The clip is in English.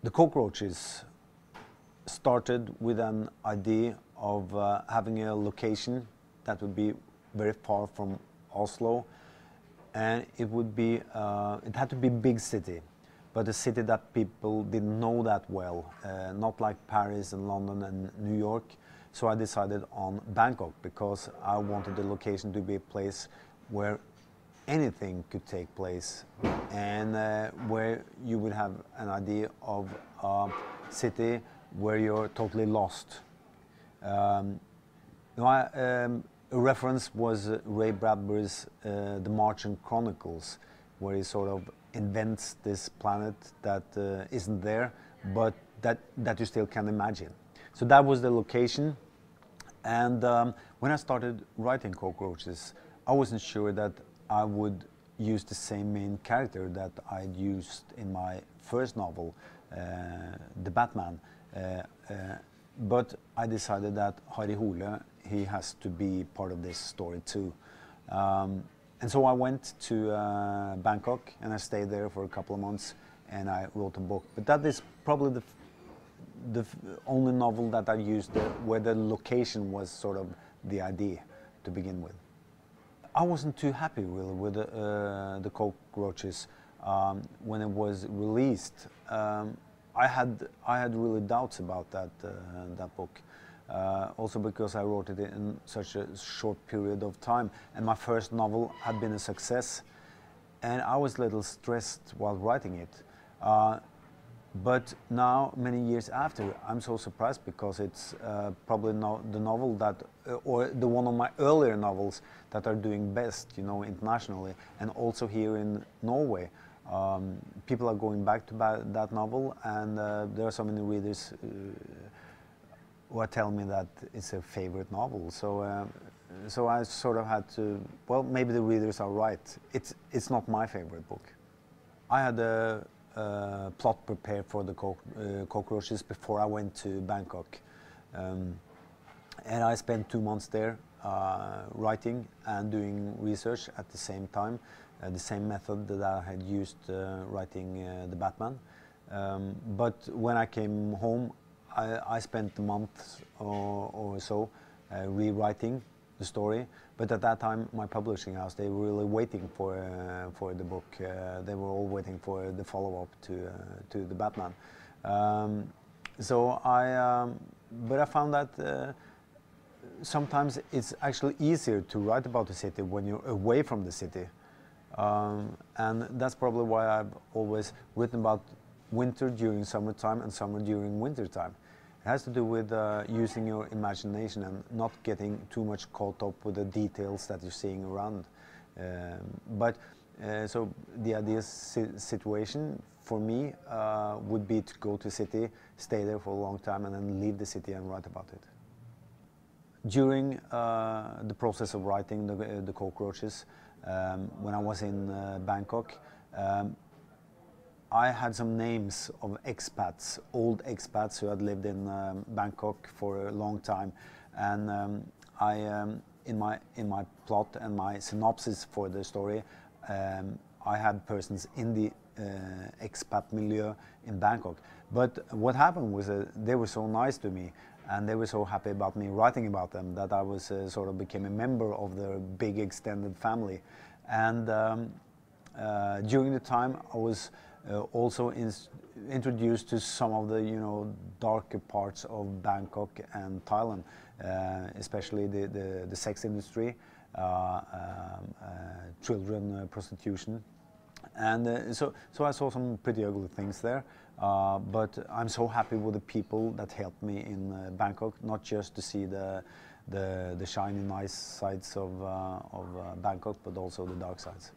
The Cockroaches started with an idea of having a location that would be very far from Oslo, and it would be it had to be a big city, but a city that people didn't know that well, not like Paris and London and New York. So I decided on Bangkok because I wanted the location to be a place where anything could take place, and where you would have an idea of a city where you're totally lost. A reference was Ray Bradbury's The Martian Chronicles, where he sort of invents this planet that isn't there, but that you still can imagine. So that was the location. And when I started writing Cockroaches, I wasn't sure that I would use the same main character that I'd used in my first novel, The Batman. But I decided that Harry Hole, he has to be part of this story too. And so I went to Bangkok, and I stayed there for a couple of months, and I wrote a book. But that is probably the only novel that I used where the location was sort of the idea to begin with. I wasn't too happy really with the Cockroaches when it was released. I had really doubts about that book, also because I wrote it in such a short period of time, and my first novel had been a success, and I was a little stressed while writing it. But now, many years after, I'm so surprised because it's probably the novel that, or the one of my earlier novels that are doing best, you know, internationally, and also here in Norway. People are going back to that novel, and there are so many readers who tell me that it's a favorite novel. So, so I sort of had to, well, maybe the readers are right. It's not my favorite book. I had a plot prepared for the Cockroaches before I went to Bangkok, and I spent 2 months there writing and doing research at the same time, the same method that I had used writing The Batman. But when I came home, I spent a month or so rewriting the story. But at that time, my publishing house, they were really waiting for the book. They were all waiting for the follow-up to The Batman. But I found that sometimes it's actually easier to write about the city when you're away from the city. And that's probably why I've always written about winter during summertime and summer during wintertime. It has to do with using your imagination and not getting too much caught up with the details that you're seeing around. So the ideal situation for me would be to go to a city, stay there for a long time, and then leave the city and write about it. During the process of writing the Cockroaches, when I was in Bangkok, I had some names of expats, old expats who had lived in Bangkok for a long time, and in my plot and my synopsis for the story, I had persons in the expat milieu in Bangkok. But what happened was they were so nice to me, and they were so happy about me writing about them, that I was sort of became a member of their big extended family. And during the time, I was also introduced to some of the darker parts of Bangkok and Thailand, especially the sex industry, children prostitution, and so I saw some pretty ugly things there. But I'm so happy with the people that helped me in Bangkok, not just to see the shiny, nice sides of Bangkok, but also the dark sides.